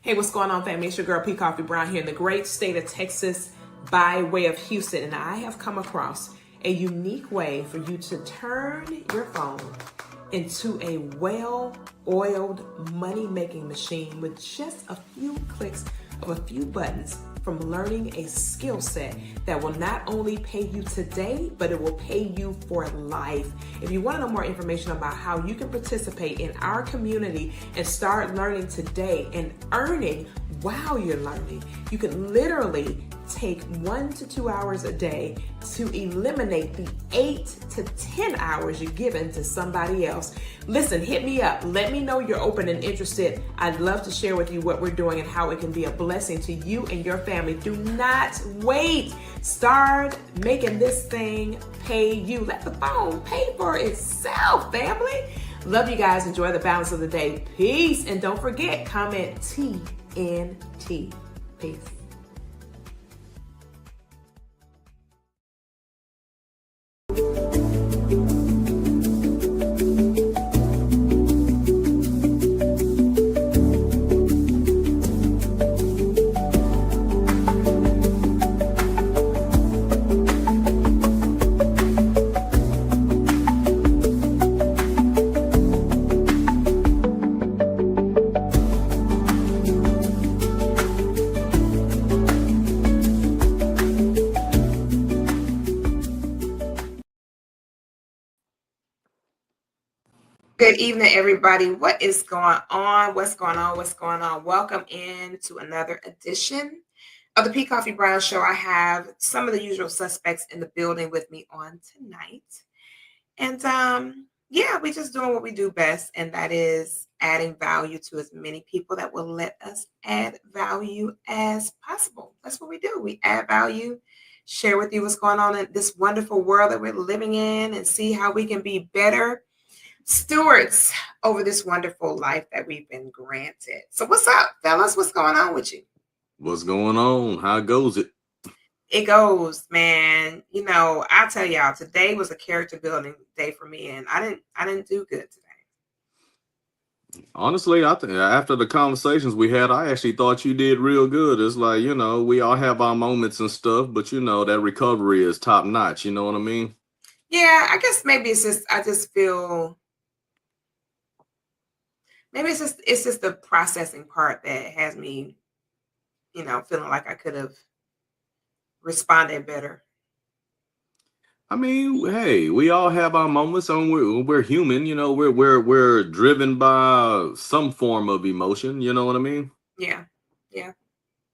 Hey, what's going on, family? It's your girl P. Koffe Brown here in the great state of Texas by way of Houston, and I have come across a unique way for you to turn your phone into a well-oiled money-making machine with just a few clicks of a few buttons from learning a skill set that will not only pay you today, but it will pay you for life. If you want to know more information about how you can participate in our community and start learning today and earning while you're learning, you can literally take 1 to 2 hours a day to eliminate the 8 to 10 hours you're giving to somebody else. Listen, hit me up. Let me know you're open and interested. I'd love to share with you what we're doing and how it can be a blessing to you and your family. Do not wait. Start making this thing pay you. Let the phone pay for itself, family. Love you guys. Enjoy the balance of the day. Peace. And don't forget, comment TNT. Peace. Good evening, everybody. What is going on? What's going on? What's going on? Welcome in to another edition of the P. Koffe Brown Show. I have some of the usual suspects in the building with me on tonight. And we just doing what we do best, and that is adding value to as many people that will let us add value as possible. That's what we do. We add value, share with you what's going on in this wonderful world that we're living in, and see how we can be better stewards over this wonderful life that we've been granted. So what's up, fellas? What's going on with you? What's going on? How goes it? It goes, man. You know, I tell y'all, today was a character building day for me, and I didn't do good today. Honestly, I think after the conversations we had, I actually thought you did real good. It's like, we all have our moments and stuff, but that recovery is top notch. You know what I mean? Yeah, I guess maybe it's just I just feel maybe it's just the processing part that has me, feeling like I could have responded better. I mean, hey, we all have our moments, and we're human. We're driven by some form of emotion. You know what I mean? Yeah, yeah,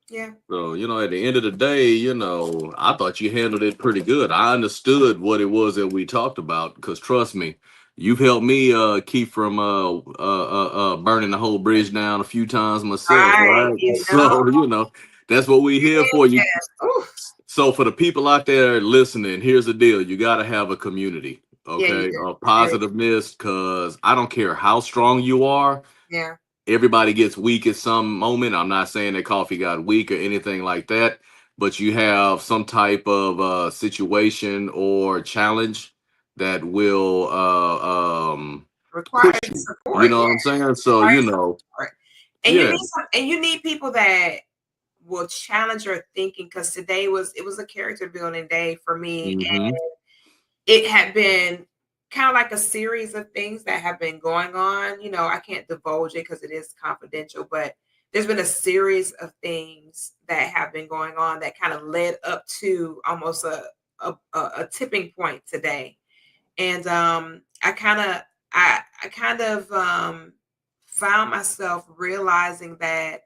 yeah. So, at the end of the day, I thought you handled it pretty good. I understood what it was that we talked about because trust me, you've helped me keep from burning the whole bridge down a few times myself, Right, right? So, that's what we here for. You Ooh. So for the people out there listening, here's the deal. You got to have a community, Yeah, you okay? do. Positiveness, because I don't care how strong you are. Yeah. Everybody gets weak at some moment. I'm not saying that Coffee got weak or anything like that, but you have some type of situation or challenge that will Requires push you. You support. know Yeah. what I'm saying? So, Support. And yeah. you need people that will challenge your thinking, because today was a character building day for me. Mm-hmm. And it had been kind of like a series of things that have been going on. I can't divulge it because it is confidential, but there's been a series of things that have been going on that kind of led up to almost a tipping point today. And I kind of found myself realizing that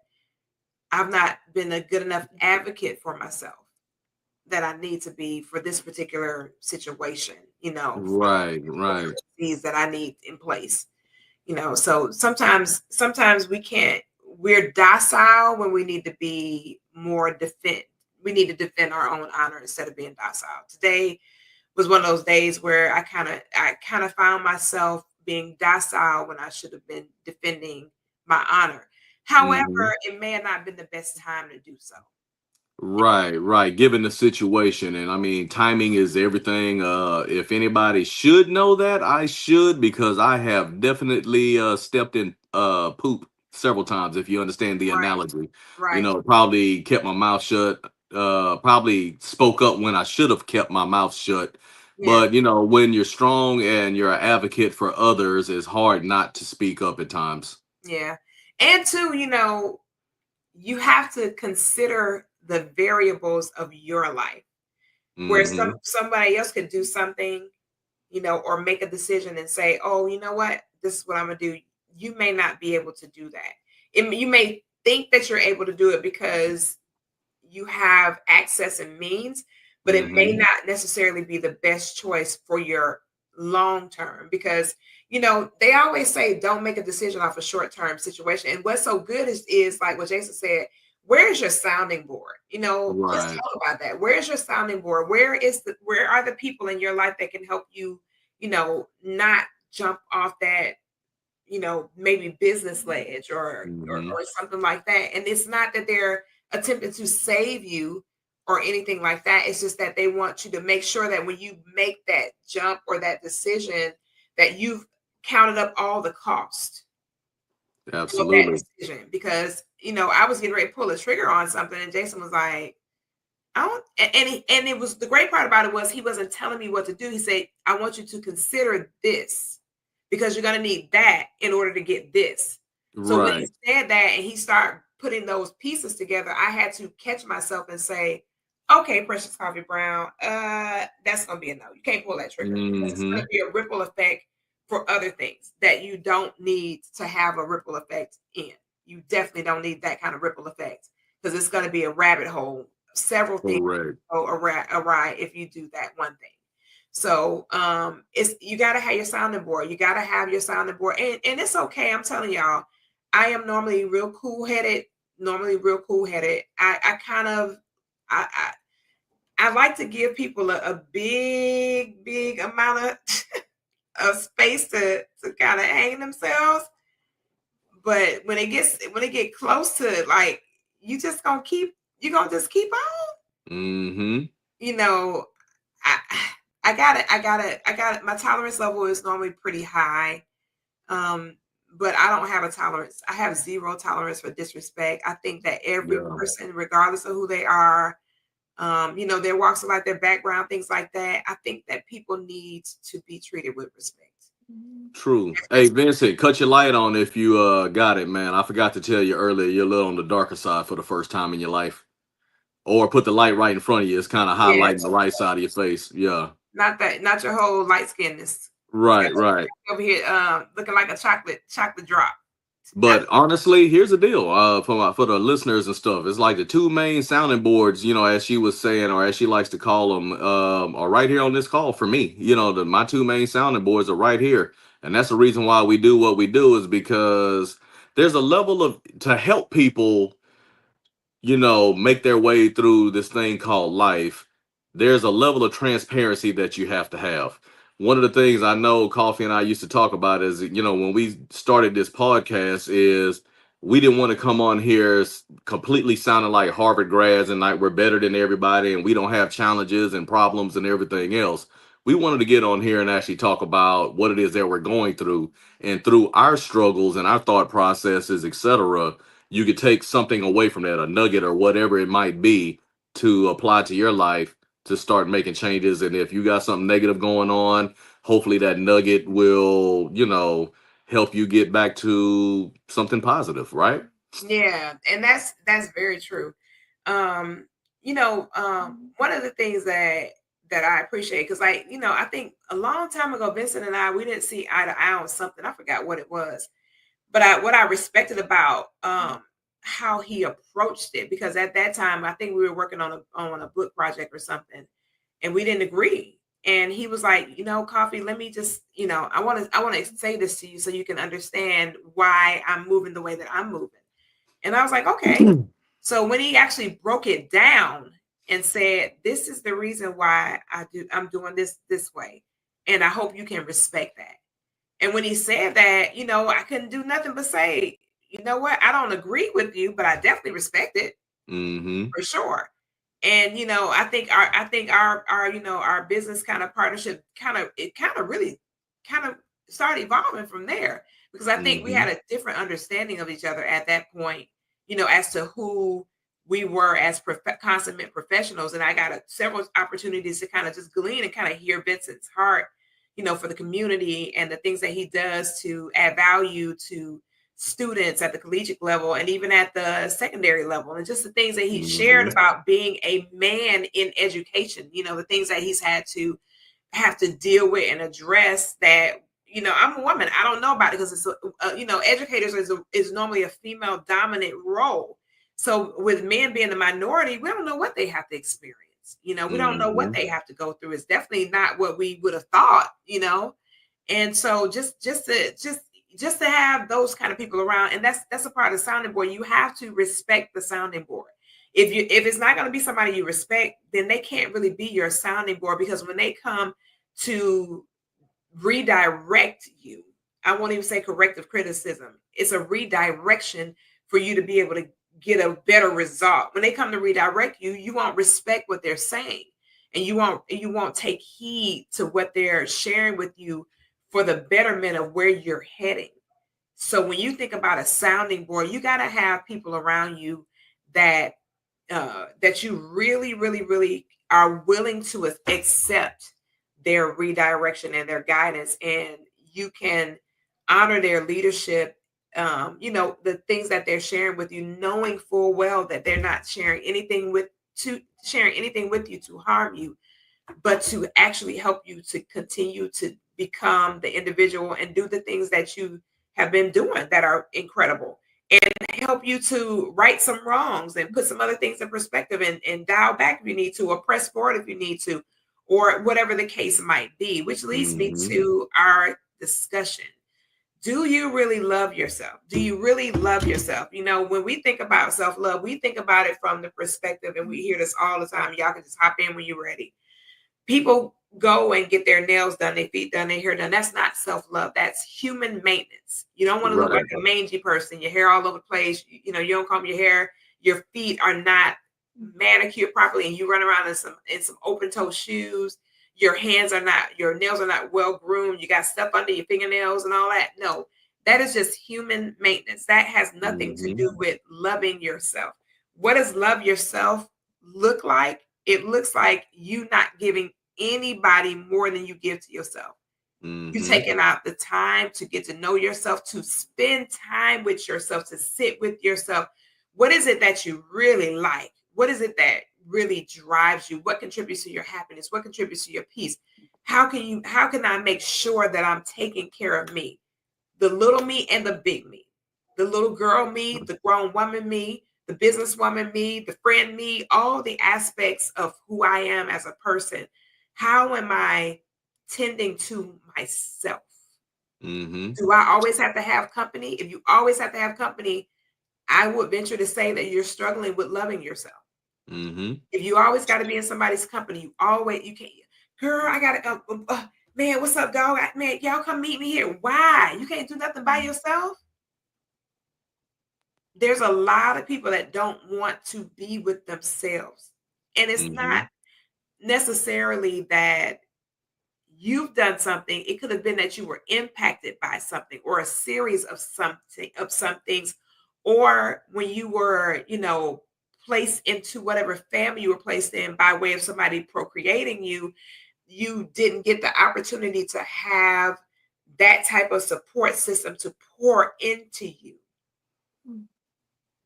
I've not been a good enough advocate for myself that I need to be for this particular situation, for Right, the right. policies that I need in place. So sometimes we're docile when we need to be more we need to defend our own honor instead of being docile. Today was one of those days where I kind of found myself being docile when I should have been defending my honor. Mm-hmm. However, it may have not been the best time to do so. Right, right. Given the situation, and I mean, timing is everything. If anybody should know that, I should because I have definitely stepped in poop several times, if you understand the Right. analogy. You Right. know, probably kept my mouth shut, probably spoke up when I should have kept my mouth shut. Yeah. But, you know, when you're strong and you're an advocate for others, it's hard not to speak up at times. Yeah. And two, you have to consider the variables of your life. Where Hmm. somebody else could do something, or make a decision and say, "Oh, you know what? This is what I'm gonna do." You may not be able to do that. You may think that you're able to do it because you have access and means, but it may Hmm. not necessarily be the best choice for your long term because they always say don't make a decision off a short term situation. And what's so good is like what Jason said, where's your sounding board? Let's Right. talk about that. Where's your sounding board? Where are the people in your life that can help you, not jump off that maybe business ledge Hmm. or something like that. And it's not that they're attempting to save you or anything like that. It's just that they want you to make sure that when you make that jump or that decision, that you've counted up all the cost of that Absolutely. decision. Because I was getting ready to pull a trigger on something, and Jason was like, I don't, and it was the great part about it was he wasn't telling me what to do. He said, I want you to consider this because you're going to need that in order to get this. So when he Right. said that and he started putting those pieces together, I had to catch myself and say, okay, Precious Coffee Brown, that's going to be a no. You can't pull that trigger because it's going Hmm. to be a ripple effect for other things that you don't need to have a ripple effect in. You definitely don't need that kind of ripple effect because it's going to be a rabbit hole. Several things Correct. go awry if you do that one thing. So it's you gotta have your sounding board. You gotta have your sounding board. And it's okay. I'm telling y'all, I am normally real cool-headed, I kind of I like to give people a big, big amount of, of space to kind of hang themselves. But when it get close to like you gonna just keep on. Hmm. You know, I I got it. My tolerance level is normally pretty high. Um, but I don't have a tolerance. I have zero tolerance for disrespect. I think that every Yeah. person, regardless of who they are, their walks of life, their background, things like that, I think that people need to be treated with respect. True. That's Hey, just Vincent, cut your light on if you got it, man. I forgot to tell you earlier, you're a little on the darker side for the first time in your life. Or put the light right in front of you. It's kind of yeah, highlighting the right side of your face. Yeah. not your whole light skinness. It's got Right, right. you over here looking like a chocolate drop. Got But honestly, here's the deal. For the listeners and stuff, it's like the two main sounding boards, you know, as she was saying, or as she likes to call them, are right here on this call for me. You know, my two main sounding boards are right here, and that's the reason why we do what we do is because there's a level of to help people, you know, make their way through this thing called life, there's a level of transparency that you have to have. One of the things I know Coffee and I used to talk about is, you know, when we started this podcast, is we didn't want to come on here completely sounding like Harvard grads and like we're better than everybody and we don't have challenges and problems and everything else. We wanted to get on here and actually talk about what it is that we're going through and through our struggles and our thought processes, etc. You could take something away from that, a nugget or whatever it might be, to apply to your life to start making changes. And if you got something negative going on, hopefully that nugget will, you know, help you get back to something positive, right? Yeah, and that's very true. Um, one of the things that I appreciate because I think a long time ago, Vincent and I we didn't see eye to eye on something. I forgot what it was, but what I respected about how he approached it because at that time I think we were working on a book project or something, and we didn't agree. And he was like, Coffee, let me just, I want to say this to you so you can understand why I'm moving the way that I'm moving. And I was like, okay. So when he actually broke it down and said, this is the reason why I'm doing this way. And I hope you can respect that. And when he said that, I couldn't do nothing but say, you know what? I don't agree with you, but I definitely respect it Mm-hmm. for sure. And I think our business kind of partnership kind of really kind of started evolving from there because I think we Mm-hmm. had a different understanding of each other at that point, as to who we were as consummate professionals. And I got several opportunities to kind of just glean and kind of hear Vincent's heart, for the community and the things that he does to add value to students at the collegiate level and even at the secondary level, and just the things that he shared Mm-hmm. about being a man in education, the things that he's had to have to deal with and address that. I'm a woman, I don't know about it, because it's educators is normally a female dominant role. So with men being the minority, we don't know what they have to experience. We don't know what Mm-hmm. they have to go through. It's definitely not what we would have thought. And so just to have those kind of people around, and that's a part of the sounding board. You have to respect the sounding board. If it's not going to be somebody you respect, then they can't really be your sounding board, because when they come to redirect you, I won't even say corrective criticism, it's a redirection for you to be able to get a better result. When they come to redirect you, you won't respect what they're saying, and you won't take heed to what they're sharing with you for the betterment of where you're heading. So when you think about a sounding board, you got to have people around you that that you really, really, really are willing to accept their redirection and their guidance, and you can honor their leadership. The things that they're sharing with you, knowing full well that they're not sharing anything with you to harm you, but to actually help you to continue to become the individual and do the things that you have been doing that are incredible, and help you to right some wrongs and put some other things in perspective, and dial back if you need to, or press forward if you need to, or whatever the case might be. Which leads me Mm-hmm. to our discussion. Do you really love yourself? Do you really love yourself? When we think about self-love, we think about it from the perspective, and we hear this all the time. Y'all can just hop in when you're ready. People go and get their nails done, their feet done, their hair done. That's not self-love. That's human maintenance. You don't want to look Right. like a mangy person, your hair all over the place. You don't comb your hair. Your feet are not manicured properly, and you run around in some open-toe shoes. Your nails are not well groomed. You got stuff under your fingernails and all that. No, that is just human maintenance. That has nothing to Mm-hmm. do with loving yourself. What does love yourself look like? It looks like you not giving anybody more than you give to yourself. Mm-hmm. You taking out the time to get to know yourself, to spend time with yourself, to sit with yourself. What is it that you really like? What is it that really drives you? What contributes to your happiness? What contributes to your peace? How can I make sure that I'm taking care of me? The little me and the big me. The little girl me, the grown woman me, the businesswoman me, the friend me, all the aspects of who I am as a person. How am I tending to myself? Mm-hmm. Do I always have to have company? If you always have to have company, I would venture to say that you're struggling with loving yourself. Mm-hmm. If you always got to be in somebody's company, you can't. Girl, I gotta go. Man, what's up, dog? Man, y'all come meet me here. Why? You can't do nothing by yourself? There's a lot of people that don't want to be with themselves. And it's Mm-hmm. not necessarily that you've done something. It could have been that you were impacted by something, or a series of some things, or when you were, placed into whatever family you were placed in by way of somebody procreating you, you didn't get the opportunity to have that type of support system to pour into you,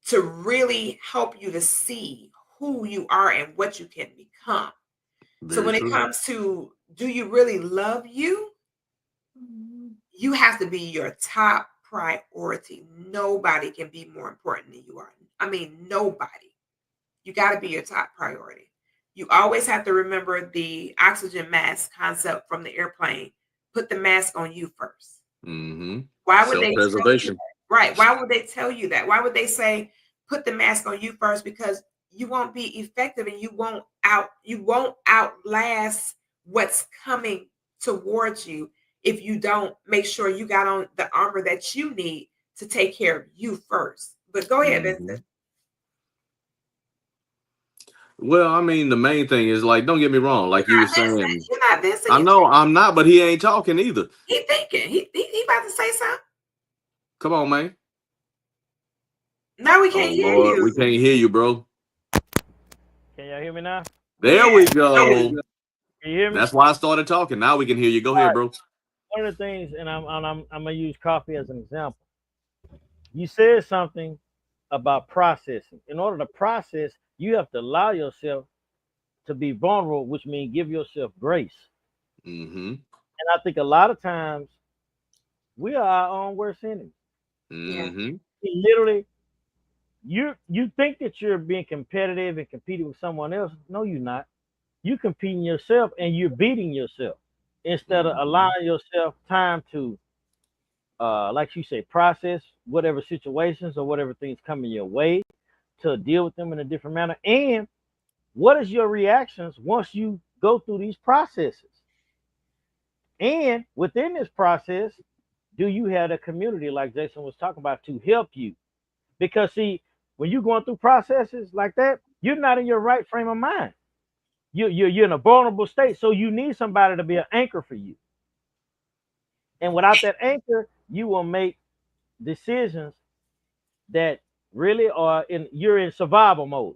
to really help you to see who you are and what you can become. So Very when it true. comes to, do you really love you? You have to be your top priority. Nobody can be more important than you are. I mean, nobody. You got to be your top priority. You always have to remember the oxygen mask concept from the airplane. Put the mask on you first. Mm-hmm. Why would they tell you Self-preservation. that? Right. Why would they tell you that? Why would they say put the mask on you first? Because you won't be effective, and you won't outlast what's coming towards you if you don't make sure you got on the armor that you need to take care of you first. But go ahead, Mm-hmm. Vincent. Well, I mean, the main thing is, like, don't get me wrong, like you were You're not Vincent. saying, You're not Vincent. I You know I'm not, but he ain't talking either. he thinking. He about to say something. Come on, man. Now we Oh can't hear Lord, we you. can't hear you, bro. Can y'all hear me now? There Yeah. we go. Can you hear me? That's why I started talking. Now we can hear you. Go All ahead, right. bro. One of the things, and I'm gonna use coffee as an example. You said something about processing. In order to process, you have to allow yourself to be vulnerable, which means give yourself grace. Mm-hmm. And I think a lot of times we are our own worst enemy. Yeah. Mm-hmm. Literally, you think that you're being competitive and competing with someone else. No, you're not. You competing yourself and you're beating yourself instead of Mm-hmm. allowing yourself time to like you say, process whatever situations or whatever things coming your way to deal with them in a different manner. And what is your reactions once you go through these processes? And within this process, do you have a community like Jason was talking about to help you? Because see, when you're going through processes like that, you're not in your right frame of mind. You're in a vulnerable state, so you need somebody to be an anchor for you. And without that anchor, you will make decisions that really are in you're in survival mode,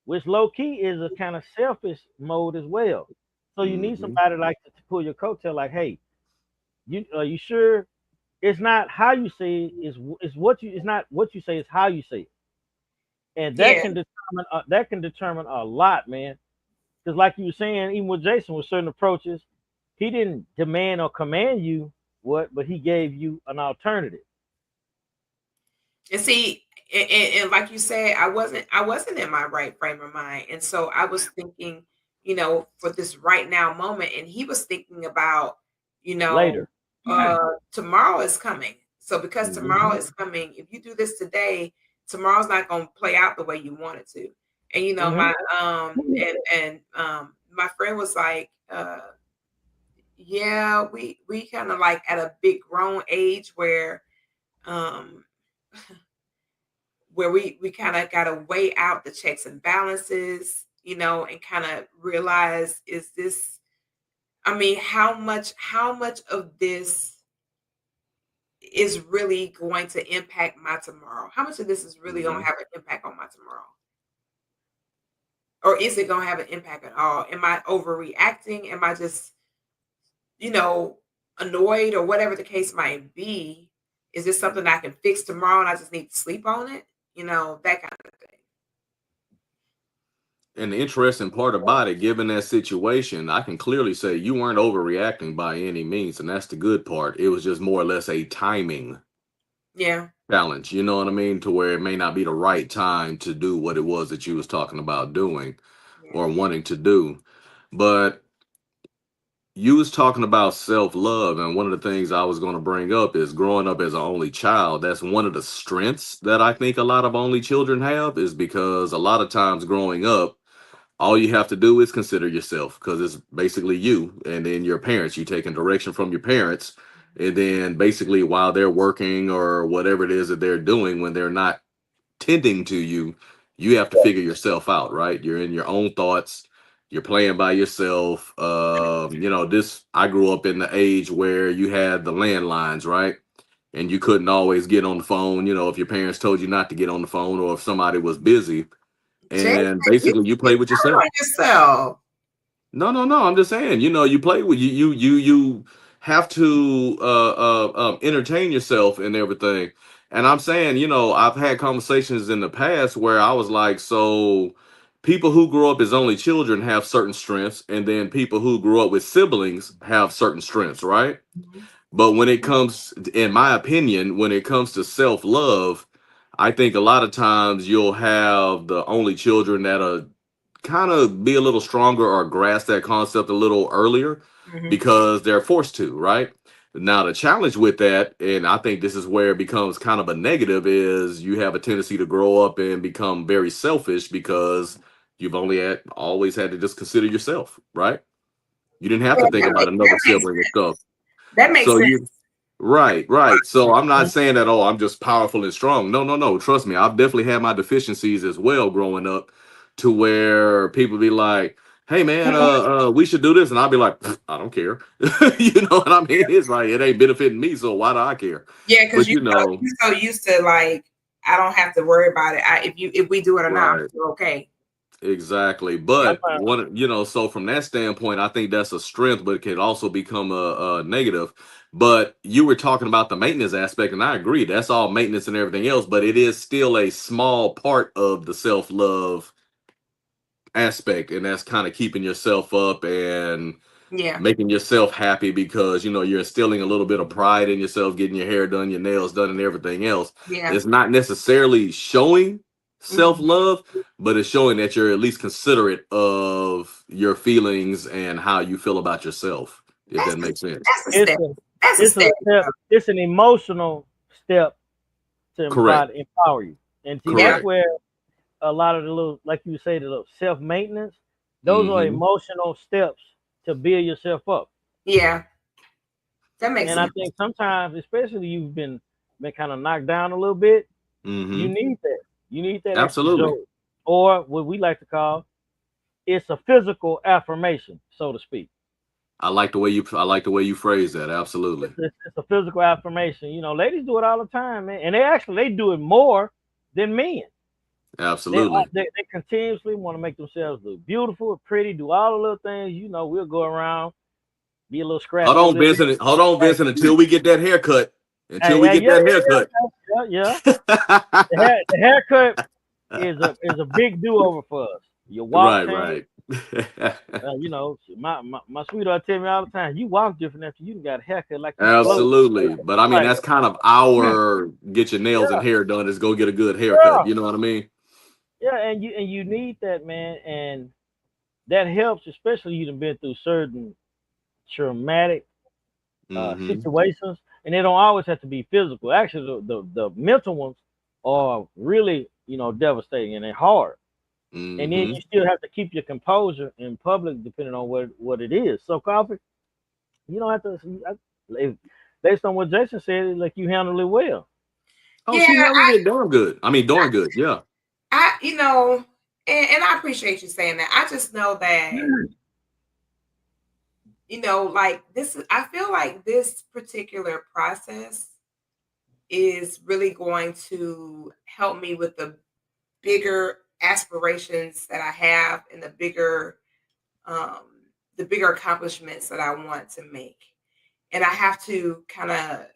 which low key is a kind of selfish mode as well. So you need Mm-hmm. somebody like to pull your coattail, like, hey, you are you sure it's not how you say it, is what you it's not what you say, it's how you say it. And Yeah. that can determine a lot, man. Because like you were saying, even with Jason with certain approaches, he didn't demand or command you what, but he gave you an alternative. And see, and like you said, I wasn't in my right frame of mind. And so I was thinking, for this right now moment. And he was thinking about, you know, Later. tomorrow is coming. So because Mm-hmm. tomorrow is coming, if you do this today, tomorrow's not gonna play out the way you want it to. And Hmm. my my friend was like, yeah, we kind of like at a big grown age um where we kind of got to weigh out the checks and balances, and kind of realize, is this, I mean, how much of this is really going to impact my tomorrow? How much of this is really going Mm-hmm. to have an impact on my tomorrow? Or is it going to have an impact at all? Am I overreacting? Am I just, you know, annoyed, or whatever the case might be? Is this something I can fix tomorrow and I just need to sleep on it? That kind of thing. And the interesting part about it, given that situation, I can clearly say you weren't overreacting by any means, and that's the good part. It was just more or less a timing Yeah. challenge. You know what I mean? To where it may not be the right time to do what it was that you was talking about doing Yeah. or wanting to do. But you was talking about self-love, and one of the things I was going to bring up is growing up as an only child. That's one of the strengths that I think a lot of only children have, is because a lot of times growing up, all you have to do is consider yourself, because it's basically you and then your parents. You taking direction from your parents, and then basically while they're working or whatever it is that they're doing, when they're not tending to you, you have to figure yourself out, right? You're in your own thoughts. You're playing by yourself. This, I grew up in the age where you had the landlines, right? And you couldn't always get on the phone, if your parents told you not to get on the phone, or if somebody was busy. Jason, And you basically you you play with telling yourself. on yourself. No, no, no. I'm just saying, you play with you have to entertain yourself and everything. And I'm saying, I've had conversations in the past where I was like, so people who grow up as only children have certain strengths, and then people who grew up with siblings have certain strengths, right? Mhm. But when it comes, in my opinion, when it comes to self-love, I think a lot of times you'll have the only children that are kind of be a little stronger or grasp that concept a little earlier Mhm. because they're forced to, right? Now, the challenge with that, and I think this is where it becomes kind of a negative, is you have a tendency to grow up and become very selfish because you've always had to just consider yourself, right? You didn't have Yeah, to think about another sibling and stuff. that makes So sense. you Right, right. So I'm not saying that, oh, I'm just powerful and strong. No, no, no. Trust me, I've definitely had my deficiencies as well growing up, to where people be like, hey man, we should do this, and I'll be like, I don't care. You know what I mean? It's like it ain't benefiting me, so why do I care? Yeah, because But you know, you're so used to like I don't have to worry about it. If we do it or not, I'm right. still okay. Exactly. I But find what, so from that standpoint, I think that's a strength, but it can also become a negative. But you were talking about the maintenance aspect, and I agree. That's all maintenance and everything else, but it is still a small part of the self-love aspect, and that's kind of keeping yourself up and Yeah, making yourself happy because you're instilling a little bit of pride in yourself, getting your hair done, your nails done, and everything else. yeah. It's not necessarily showing Mhm. self-love, but it's showing that you're at least considerate of your feelings and how you feel about yourself, if That's that makes sense. that's a it's step. a That's a it's a step. step. It's an emotional step to Correct. empower you. And see, Yeah, that's Correct. where a lot of the little, like you say, the little self maintenance. Those are Hmm. emotional steps to build yourself up. yeah. That makes And I sense. think sometimes, especially you've been kind of knocked down a little bit, you Hmm. need that. You need that extra Absolutely. jolt, or what we like to call it's a physical affirmation, so to speak. I like the way you phrase that. Absolutely. It's a physical affirmation. You know, ladies do it all the time, man, and they do it more than men. Absolutely. They continuously want to make themselves look beautiful, pretty, do all the little things. You know, we'll go around, be a little Hold scrappy a on, little bit. Vincent. Hold on, Hey, Vincent, until we get that haircut. Until hey, we hey, get yeah, that yeah, haircut. yeah, yeah, yeah. The haircut is a big do over for us. Your walk Right, change. right. You know, my sweetheart tell me all the time, you walk different after you got a haircut, like you float. Absolutely. But I mean, Like, that's kind of our get your nails and yeah, hair done is go get a good yeah, haircut. You know what I mean? yeah, and you need that, man, and that helps, especially you've been through certain traumatic Mm-hmm. situations, and they don't always have to be physical. Actually, the mental ones are really, devastating and they're hard. And then Mm-hmm. you still have to keep your composure in public, depending on what it is. So, Coffee, you don't have to. If, based on what Jason said, like you handle it well. Oh, Yeah, she handled it darn good. I mean, darn good. Yeah. and I appreciate you saying that. I just know that like this. I feel like this particular process is really going to help me with the bigger aspirations that I have and um, the bigger accomplishments that I want to make. And I have to kind of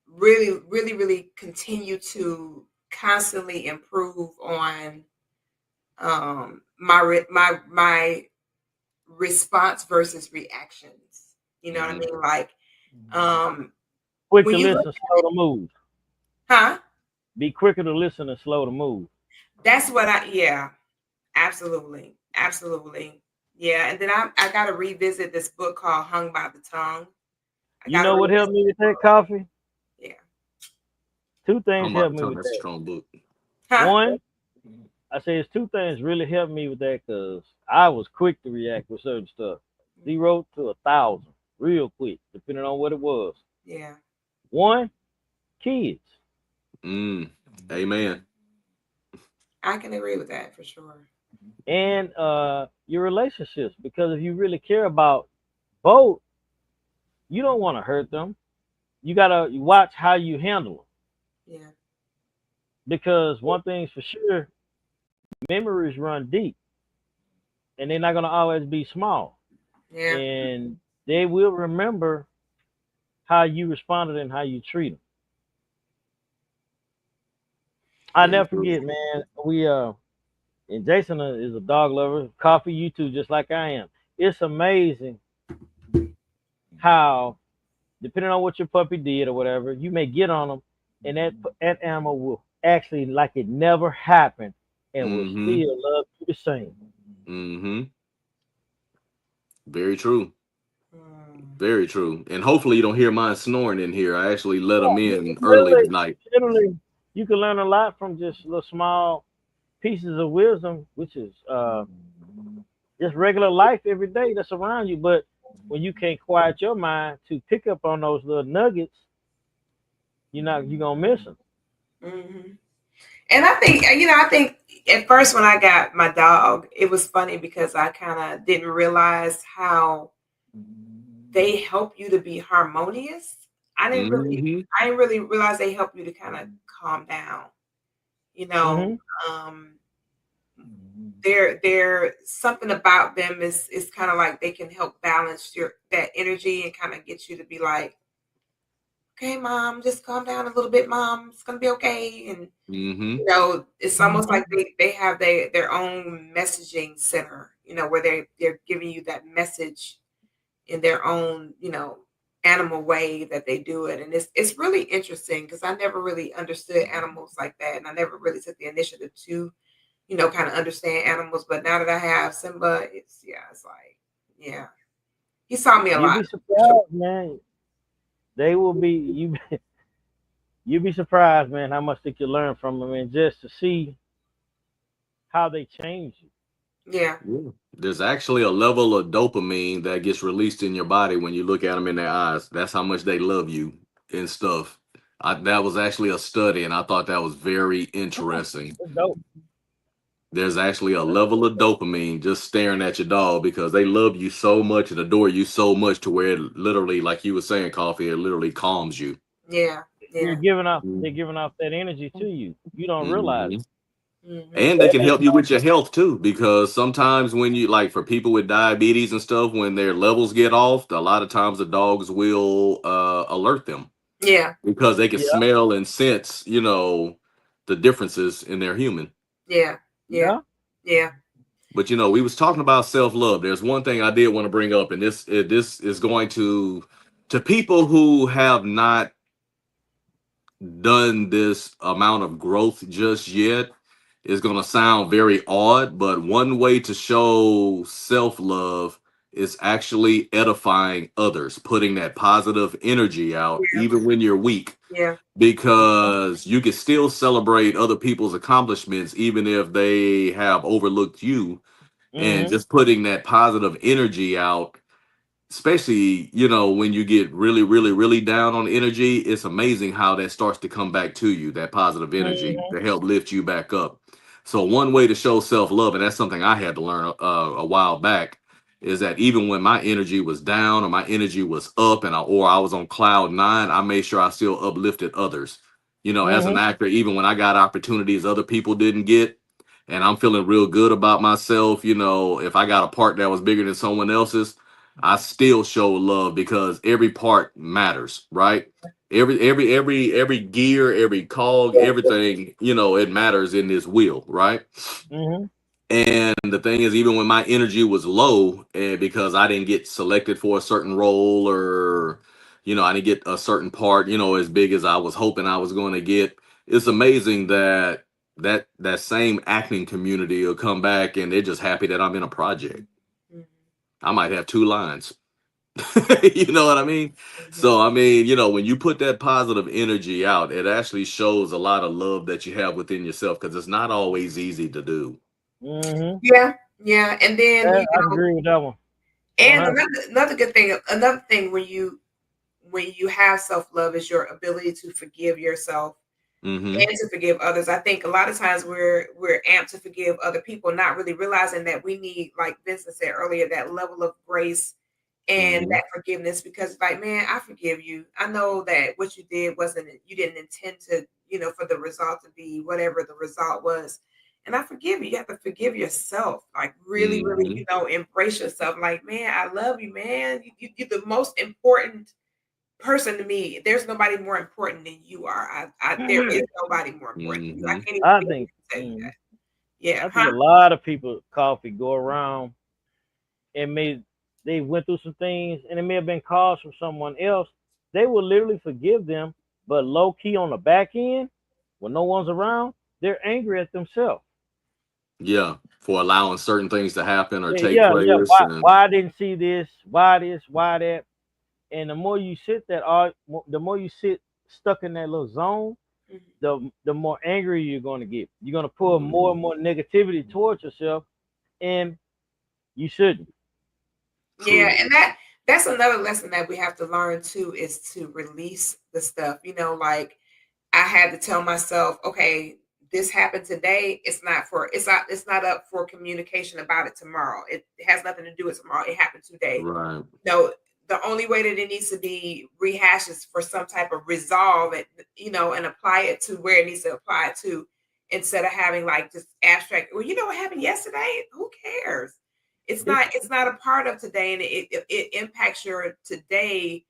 really, really, really continue to constantly improve on my response versus reactions. You know what I Mm-hmm. mean? Like Quick when to you look, listen, slow to move. huh? Be quicker to listen and slow to move. That's what yeah, absolutely, absolutely, yeah. And then I got to revisit this book called Hung by the Tongue. I You got to know what revisit helped me the with that, book. Coffee? Yeah, Two things I'm about helped to me tell you with that's a that. strong book. huh? One, I say it's two things really helped me with that because I was quick to react with certain stuff. 0 to 1,000, real quick, depending on what it was. Yeah, One, kids, Mm. Amen. I can agree with that for sure. and your relationships. Because if you really care about both, you don't want to hurt them. You gotta watch how you handle them. Yeah, Because one thing's for sure, memories run deep, and they're not gonna always be small. yeah. And they will remember how you responded and how you treat them. I Very never true. forget, man. We and Jason is a dog lover. Coffee, you too, just like I am. It's amazing how, depending on what your puppy did or whatever, you may get on them, and that animal will actually like it never happened, and will Mm-hmm. still love you the same. Mm-hmm. Very true. Mm. Very true. And hopefully you don't hear mine snoring in here. I actually let them Yeah, in early tonight. literally, you can learn a lot from just little small pieces of wisdom, which is just regular life every day that's around you. But when you can't quiet your mind to pick up on those little nuggets, you're gonna miss them. Hmm. And I think At first, when I got my dog, it was funny because I kind of didn't realize how they help you to be harmonious. Mm-hmm. I didn't really realize they help you to kind of calm down. You know, Mm-hmm. um, they're something about them is kind of like they can help balance your that energy and kind of get you to be like, okay, mom, just calm down a little bit, mom. It's gonna be okay. And Mm-hmm. it's almost like they have their own messaging center, where they're giving you that message in their own, animal way that they do it. And it's really interesting because I never really understood animals like that. And I never really took the initiative to, kind of understand animals. But now that I have Simba, it's like, yeah, he saw me a You'd lot. be surprised, man. They will be you. You'd be surprised, man, how much they can learn from them, and just to see how they change you. Yeah. Yeah. There's actually a level of dopamine that gets released in your body when you look at them in their eyes. That's how much they love you and stuff. That was actually a study, and I thought that was very interesting. It's dope. There's actually a level of dopamine just staring at your dog because they love you so much and adore you so much to where it literally, like you were saying, Coffee, it literally calms you. Yeah. They're Yeah. giving off. They're giving off that energy to you. You don't realize Mhm. it. Hmm. And they can help you with your health too, because sometimes when you like for people with diabetes and stuff, when their levels get off, a lot of times the dogs will alert them Yeah. because they can Yeah. smell and sense, the differences in their human. Yeah. Yeah. Yeah. Yeah. But we was talking about self love. There's one thing I did want to bring up, and this is going to people who have not done this amount of growth just yet is going to sound very odd, but one way to show self love is actually edifying others, putting that positive energy out, Yeah. even when you're weak, Yeah. because you can still celebrate other people's accomplishments, even if they have overlooked you, and Mm-hmm. just putting that positive energy out, especially when you get really really really down on energy. It's amazing how that starts to come back to you, that positive energy Mm-hmm. to help lift you back up. So one way to show self-love, and that's something I had to learn a while back, is that even when my energy was down or my energy was up and I was on cloud nine, I made sure I still uplifted others. As an Mm-hmm. actor, even when I got opportunities other people didn't get, and I'm feeling real good about myself, if I got a part that was bigger than someone else's, I still show love because every part matters, right? Every gear, every cog, everything, it matters in this wheel, right? Mm-hmm. And the thing is, even when my energy was low, and because I didn't get selected for a certain role, or I didn't get a certain part, as big as I was hoping I was going to get, it's amazing that that same acting community will come back and they're just happy that I'm in a project. Mhm. I might have two lines. You know what I mean? So I mean, when you put that positive energy out, it actually shows a lot of love that you have within yourself, because it's not always easy to do. Mm-hmm. Yeah. Yeah. And then, I agree with that one. and 100. another good thing, another thing when you have self-love is your ability to forgive yourself Mm-hmm. and to forgive others. I think a lot of times we're amped to forgive other people, not really realizing that we need, like Vincent said earlier, that level of grace and Mm-hmm. that forgiveness, because like, man, I forgive you. I know that what you did wasn't, you didn't intend to, for the result to be whatever the result was. And I forgive you. You have to forgive yourself. Like really, really, Mm-hmm. embrace yourself. Like, man, I love you, man. You're the most important person to me. There's nobody more important than you are. There is nobody more important than you. I Mm-hmm. can't even I begin think. to tell you Mm, that. Yeah. I Huh? think a lot of people, Coffee, go around and they went through some things, and it may have been caused from someone else. They will literally forgive them, but low key on the back end, when no one's around, they're angry at themselves. Yeah, for allowing certain things to happen or Yeah, take yeah, yeah. place, Why? and Why I didn't see this? Why this? Why that? And the more you sit the more you sit stuck in that little zone, Mhm. the more angry you're going to get. You're going to pull more Mhm. and more negativity towards yourself, and you shouldn't. Yeah, True. and that's another lesson that we have to learn too, is to release the stuff. Like I had to tell myself, okay, this happened today. It's not up for communication about it tomorrow. It has nothing to do with tomorrow. It happened today. Right. No, the only way that it needs to be rehashed is for some type of resolve it, and apply it to where it needs to apply it to, instead of having like just abstract, well, you know what happened yesterday? Who cares? It's not a part of today, and it impacts your today,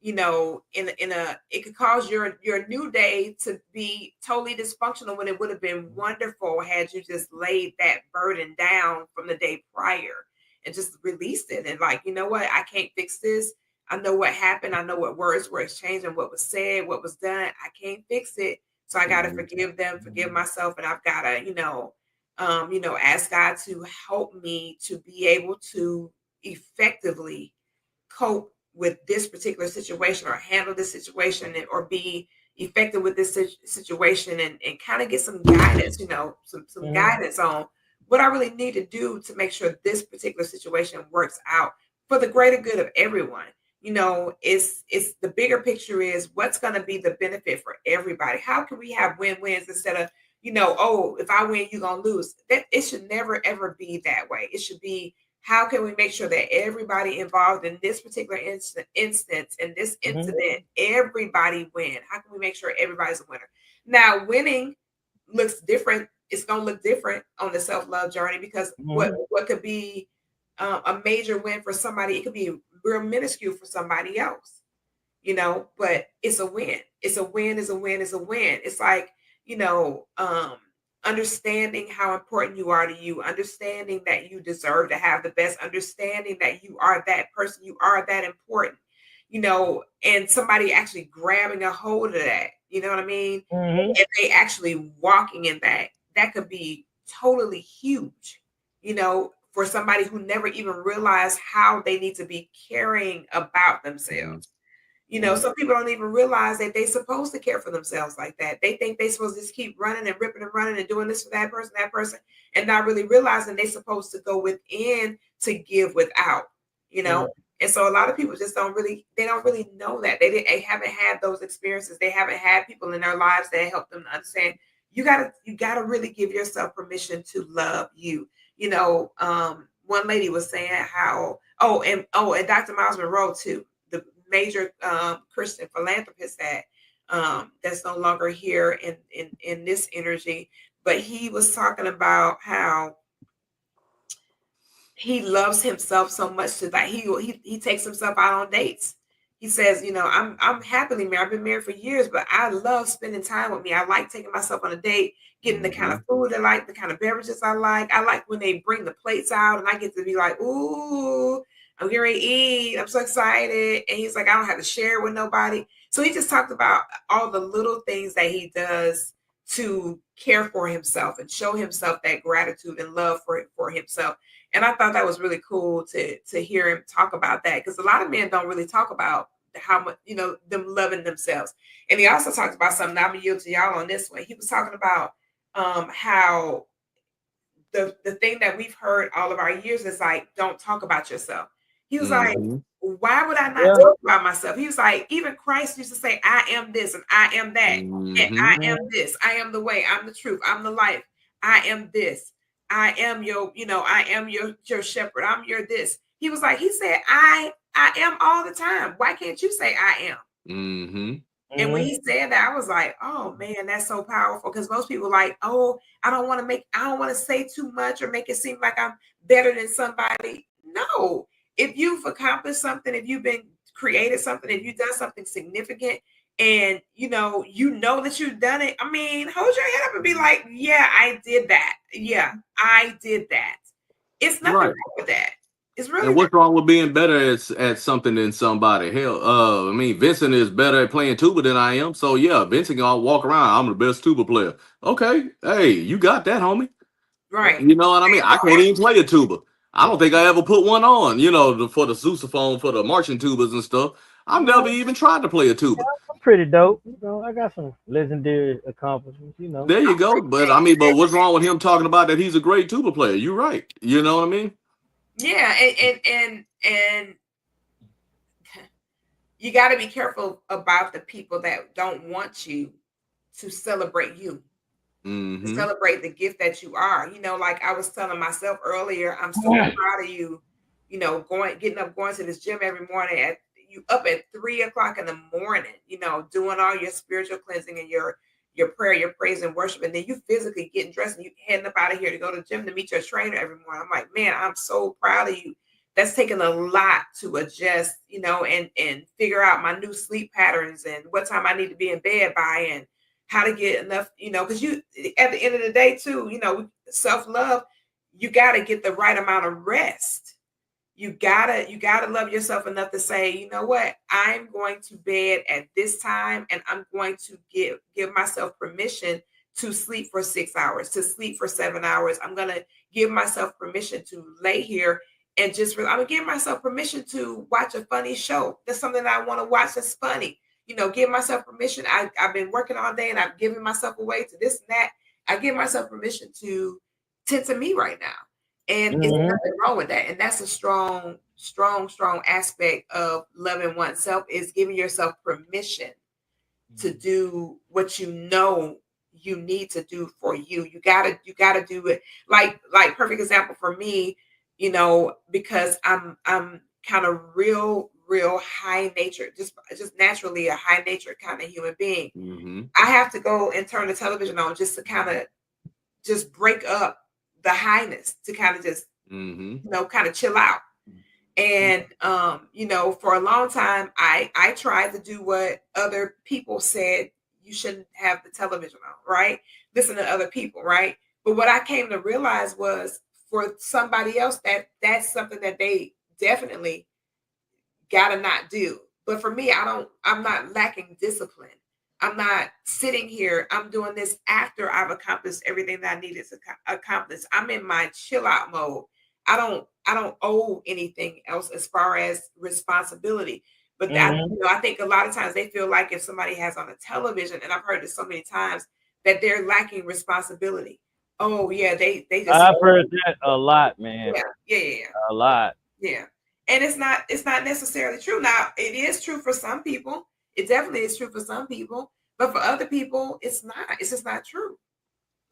it could cause your new day to be totally dysfunctional when it would have been wonderful had you just laid that burden down from the day prior and just released it, and like, you know what, I can't fix this. I know what happened. I know what words were exchanged and what was said, what was done. I can't fix it. So I got to forgive them, forgive myself, and I've got to, ask God to help me to be able to effectively cope with this particular situation, or handle this situation, or be effective with this situation, and kind of get some guidance, some guidance on what I really need to do to make sure this particular situation works out for the greater good of everyone. It's the bigger picture is what's going to be the benefit for everybody. How can we have win-wins instead of, oh, if I win, you're going to lose? That it should never, ever be that way. It should be, how can we make sure that everybody involved in this particular instance, in this incident, everybody win? How can we make sure everybody's a winner? Now, winning looks different. It's going to look different on the self-love journey, because what could be a major win for somebody, it could be real minuscule for somebody else, but it's a win. It's a win, is a win, is a win. It's like, understanding how important you are to you, understanding that you deserve to have the best, understanding that you are that person, you are that important, and somebody actually grabbing a hold of that, you know what I mean? If they actually walking in that could be totally huge, for somebody who never even realized how they need to be caring about themselves. Some people don't even realize that they're supposed to care for themselves like that. They think they're supposed to just keep running and ripping and running and doing this for that person, and not really realizing they're supposed to go within to give without, And so a lot of people just don't really know that. They haven't had those experiences. They haven't had people in their lives that help them to understand. You gotta really give yourself permission to love you. One lady was saying how, and Dr. Miles Monroe too, the major Christian philanthropist that's no longer here in this energy, but he was talking about how he loves himself so much to that he takes himself out on dates. He says, I'm happily married. I've been married for years, but I love spending time with me. I like taking myself on a date, getting the kind of food I like, the kind of beverages I like. I like when they bring the plates out and I get to be like, ooh, I'm getting ready to eat. I'm so excited. And he's like, I don't have to share it with nobody. So he just talked about all the little things that he does to care for himself and show himself that gratitude and love for himself. And I thought that was really cool to hear him talk about that, because a lot of men don't really talk about how much, them loving themselves. And he also talked about something, I'm gonna yield to y'all on this one. He was talking about how the thing that we've heard all of our years is like, don't talk about yourself. He was like, why would I not talk about myself? He was like, even Christ used to say, I am this and I am that. And I am this. I am the way. I'm the truth. I'm the life. I am this. I am I am your shepherd. I'm your this. He was like, he said, I am all the time. Why can't you say I am? And when he said that, I was like, oh man, that's so powerful. Because most people like, oh, I don't want to say too much or make it seem like I'm better than somebody. No, if you've accomplished something, if you've been created something, if you've done something significant, and you know that you've done it, I mean, hold your head up and be like, yeah, I did that. Yeah, I did that. It's nothing wrong with that. It's really. And what's wrong with being better at something than somebody? Hell, I mean, Vincent is better at playing tuba than I am. So yeah, Vincent can walk around. I'm the best tuba player. Okay, hey, you got that, homie. Right. You know what I mean? I can't even play a tuba. I don't think I ever put one on. For the sousaphone, for the marching tubas and stuff. I've never even tried to play a tuba. I'm pretty dope. I got some legendary accomplishments. There you go. But I mean, what's wrong with him talking about that he's a great tuba player? You're right. You know what I mean? Yeah, and you got to be careful about the people that don't want you to celebrate you. to Mm-hmm. celebrate the gift that you are. Like I was telling myself earlier, I'm so proud of you, getting up, going to this gym every morning you up at 3 o'clock in the morning, doing all your spiritual cleansing and your prayer, your praise and worship. And then you physically getting dressed and you heading up out of here to go to the gym to meet your trainer every morning. I'm like, man, I'm so proud of you. That's taken a lot to adjust, and figure out my new sleep patterns and what time I need to be in bed by and how to get enough, because you at the end of the day too, self-love, you got to get the right amount of rest. You gotta love yourself enough to say, you know what, I'm going to bed at this time and I'm going to give myself permission to sleep for 6 hours, to sleep for 7 hours. I'm gonna give myself permission to lay here and I'm gonna give myself permission to watch a funny show. That's something that I want to watch that's funny. Give myself permission. I've been working all day and I've given myself away to this and that. I give myself permission to tend to me right now. And it's nothing wrong with that. And that's a strong, strong, strong aspect of loving oneself, is giving yourself permission to do what you need to do for you. You gotta do it. Like perfect example for me, because I'm kind of real high nature, just naturally a high nature kind of human being. Mm-hmm. I have to go and turn the television on just to kind of just break up the highness, to kind of just kind of chill out. And for a long time I tried to do what other people said. You shouldn't have the television on, right? Listen to other people, right? But what I came to realize was, for somebody else, that's something that they definitely gotta not do. But for me, I'm not lacking discipline. I'm not sitting here. I'm doing this after I've accomplished everything that I needed to accomplish. I'm in my chill out mode. I don't owe anything else as far as responsibility. But I think a lot of times they feel like if somebody has on a television, and I've heard this so many times, that they're lacking responsibility. Oh yeah, they just I've heard that a lot, man. Yeah. A lot. Yeah. And it's not necessarily true. Now, it is true for some people. It definitely is true for some people, but for other people, it's not. It's just not true.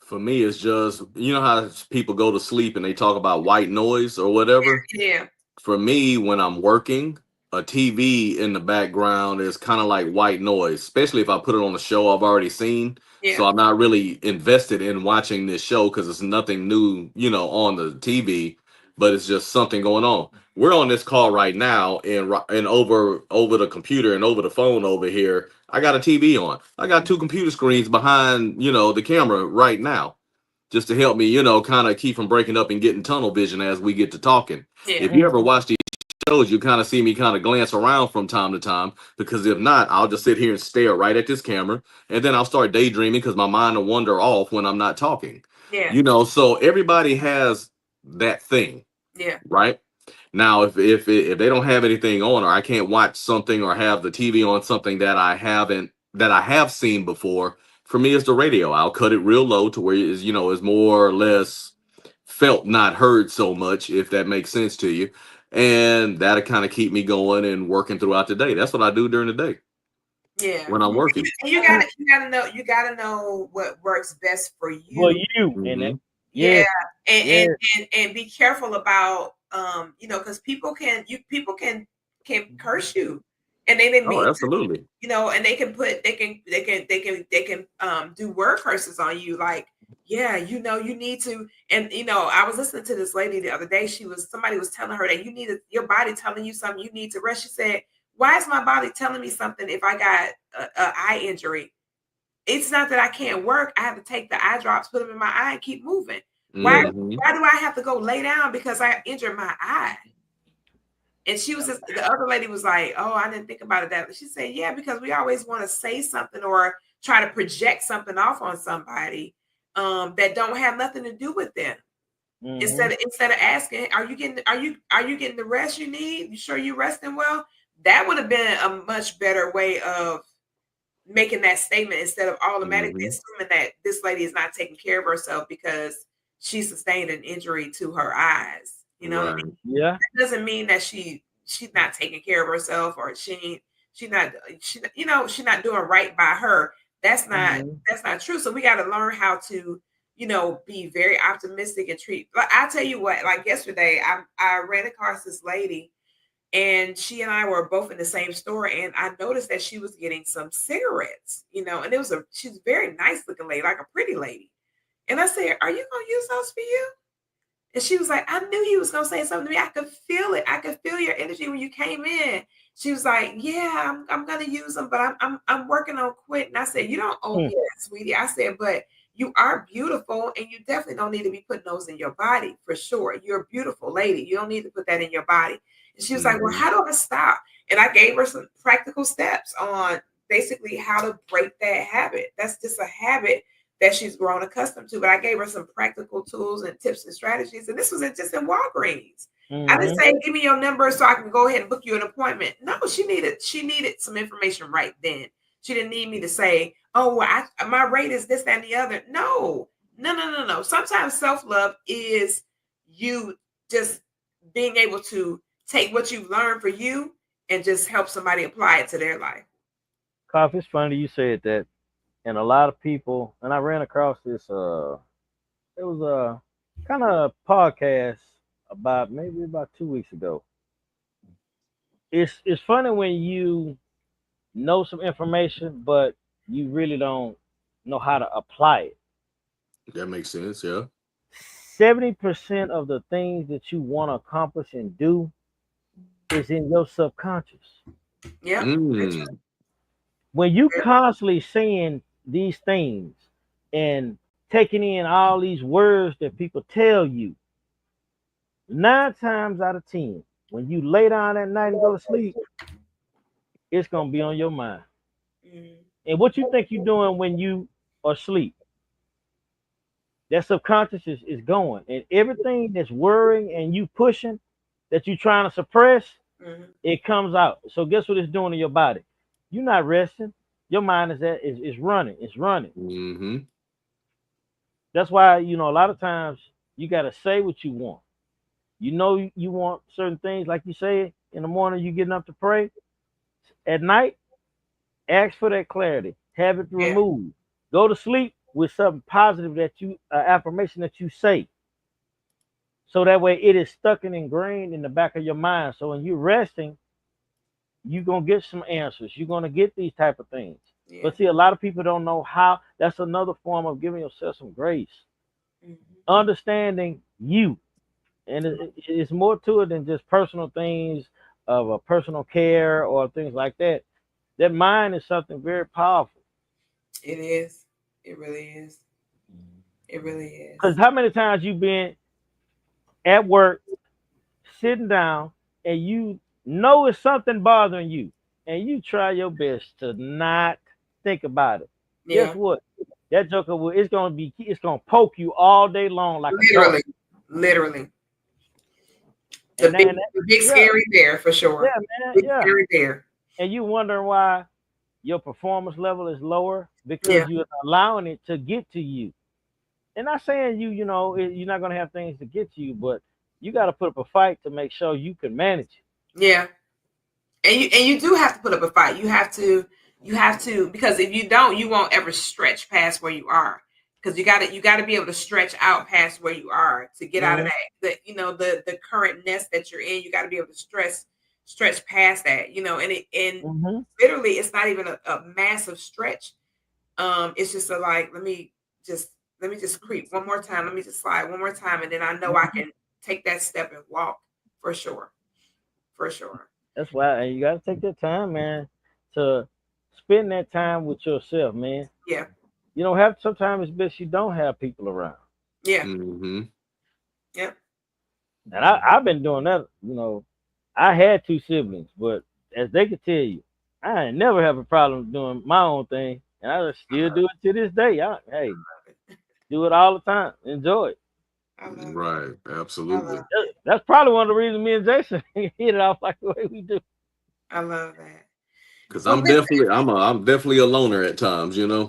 For me, it's just, how people go to sleep and they talk about white noise or whatever. Yeah. For me, when I'm working, a TV in the background is kind of like white noise, especially if I put it on a show I've already seen. Yeah. So I'm not really invested in watching this show because it's nothing new, on the TV, but it's just something going on. We're on this call right now, and over the computer and over the phone over here, I got a TV on. I got two computer screens behind, the camera right now, just to help me, kind of keep from breaking up and getting tunnel vision as we get to talking. Yeah. If you ever watch these shows, you kind of see me kind of glance around from time to time, because if not, I'll just sit here and stare right at this camera, and then I'll start daydreaming because my mind will wander off when I'm not talking. Yeah. So everybody has that thing. Yeah. Right? Now, if they don't have anything on, or I can't watch something or have the TV on something that I have seen before, for me it's the radio. I'll cut it real low to where it's is more or less felt, not heard so much, if that makes sense to you. And that'll kind of keep me going and working throughout the day. That's what I do during the day. Yeah. When I'm working. You gotta know what works best for you. For you. Mm-hmm. And be careful about because people can curse you, and they didn't mean absolutely. and they can do word curses on you, like, yeah, you need to. And I was listening to this lady the other day. Somebody was telling her that your body telling you something, you need to rest. She said, why is my body telling me something if I got a eye injury? It's not that I can't work. I have to take the eye drops, put them in my eye, and keep moving. Why do I have to go lay down because I injured my eye? And the other lady was like, oh, I didn't think about it that way. She said, yeah, because we always want to say something or try to project something off on somebody that don't have nothing to do with them. Instead of asking, are you getting the rest you need? You sure you're resting well? That would have been a much better way of making that statement, instead of automatically assuming that this lady is not taking care of herself because she sustained an injury to her eyes. You know what I mean? Yeah. That doesn't mean that she's not taking care of herself, or she's not doing right by her. That's Mm-hmm. not true. So we got to learn how to, be very optimistic and treat. But I tell you what, like yesterday, I ran across this lady, and she and I were both in the same store, and I noticed that she was getting some cigarettes, and she's a very nice looking lady, like a pretty lady. And I said, "Are you gonna use those for you?" And she was like, "I knew you was gonna say something to me. I could feel it. I could feel your energy when you came in." She was like, "Yeah, I'm gonna use them, but I'm working on quitting." I said, "You don't owe me that, sweetie." I said, "But you are beautiful, and you definitely don't need to be putting those in your body for sure. You're a beautiful lady. You don't need to put that in your body." And she was like, "Well, how do I stop?" And I gave her some practical steps on basically how to break that habit. That's just a habit that she's grown accustomed to. But I gave her some practical tools and tips and strategies. And this was just in Walgreens. I didn't say, "Give me your number so I can go ahead and book you an appointment." No, she needed some information right then. She didn't need me to say, "Oh, well, my rate is this, that, and the other." No, no, no, no, no. Sometimes self-love is you just being able to take what you've learned for you and just help somebody apply it to their life. Koffe, it's funny you said that, and a lot of people. And I ran across this. It was a kind of podcast about 2 weeks ago. It's funny when you know some information, but you really don't know how to apply it. That makes sense. Yeah. 70% of the things that you want to accomplish and do is in your subconscious. Yeah. Mm. When you constantly saying these things and taking in all these words that people tell you, 9 times out of 10, when you lay down at night and go to sleep, it's gonna be on your mind. Mm. And what you think you're doing when you are asleep, that subconscious is going. And everything that's worrying and you pushing that you're trying to suppress, it comes out. So guess what it's doing to your body? You're not resting. Your mind is running. It's running. Mm-hmm. That's why, a lot of times you gotta say what you want. You want certain things, like you say in the morning, you getting up to pray. At night, ask for that clarity. Have it Yeah. removed. Go to sleep with something positive that affirmation that you say. So that way it is stuck and ingrained in the back of your mind. So when you're resting, you're gonna get some answers. You're gonna get these type of things. Yeah. But see, a lot of people don't know how. That's another form of giving yourself some grace. Mm-hmm. Understanding you. And it's more to it than just personal things of a personal care or things like that. That mind is something very powerful. It is. It really is. It really is. Because how many times you been at work, sitting down, and you know it's something bothering you, and you try your best to not think about it. Yeah. Guess what? That joker it's gonna poke you all day long like a dog. Literally. And The big scary bear for sure. Yeah, man. Big Yeah. scary bear. And you wondering why your performance level is lower because you're allowing it to get to you. And not saying you're not gonna have things to get to you, but you got to put up a fight to make sure you can manage it. Yeah. And you do have to put up a fight. You have to because if you don't, you won't ever stretch past where you are. Because you got to be able to stretch out past where you are to get out of that. The current nest that you're in. You got to be able to stretch past that. And literally, it's not even a massive stretch. It's just let me just creep one more time. Let me just slide one more time, and then I know I can take that step and walk for sure. For sure. That's why you got to take that time, man, to spend that time with yourself, man. Yeah. You don't have sometimes it's best you don't have people around. Yeah. Mm-hmm. Yep. And I've been doing that. I had 2 siblings, but as they could tell you, I ain't never have a problem doing my own thing, and I still do it to this day. Hey, do it all the time. Enjoy it. Right. Absolutely. That's probably one of the reasons me and Jason hit it off like the way we do. I love that. Because I'm definitely a loner at times, Yeah.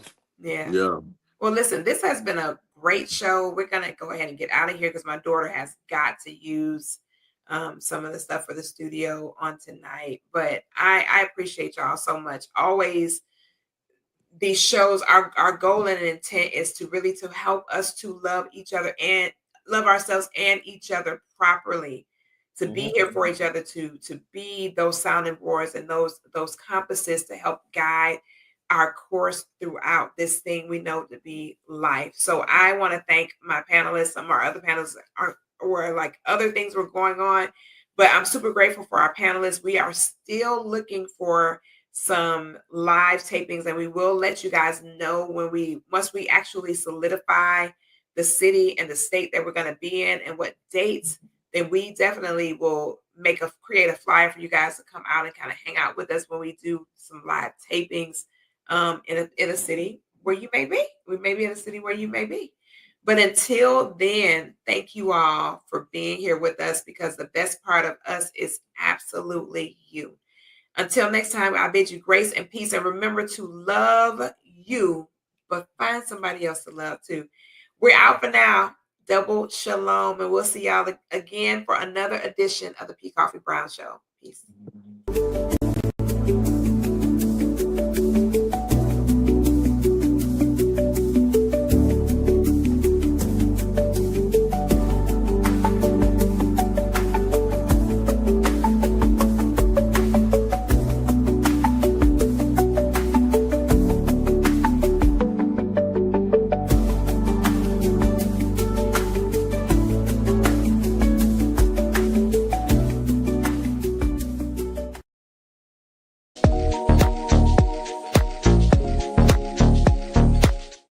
Yeah. Well, listen, this has been a great show. We're gonna go ahead and get out of here because my daughter has got to use some of the stuff for the studio on tonight. But I appreciate y'all so much. Always these shows, our goal and intent is to really to help us to love each other and love ourselves and each other properly, to be here for each other, to be those sounding boards and those compasses to help guide our course throughout this thing we know to be life. So I want to thank my panelists. Some of our other panelists aren't, or like other things were going on, but I'm super grateful for our panelists. We are still looking for some live tapings, and we will let you guys know when once we actually solidify the city and the state that we're going to be in and what dates, then we definitely will create a flyer for you guys to come out and kind of hang out with us when we do some live tapings in a city where you may be. We may be in a city where you may be. But until then, thank you all for being here with us, because the best part of us is absolutely you. Until next time, I bid you grace and peace, and remember to love you, but find somebody else to love too. We're out for now. Double shalom, and we'll see y'all again for another edition of the P. Coffee Brown Show. Peace.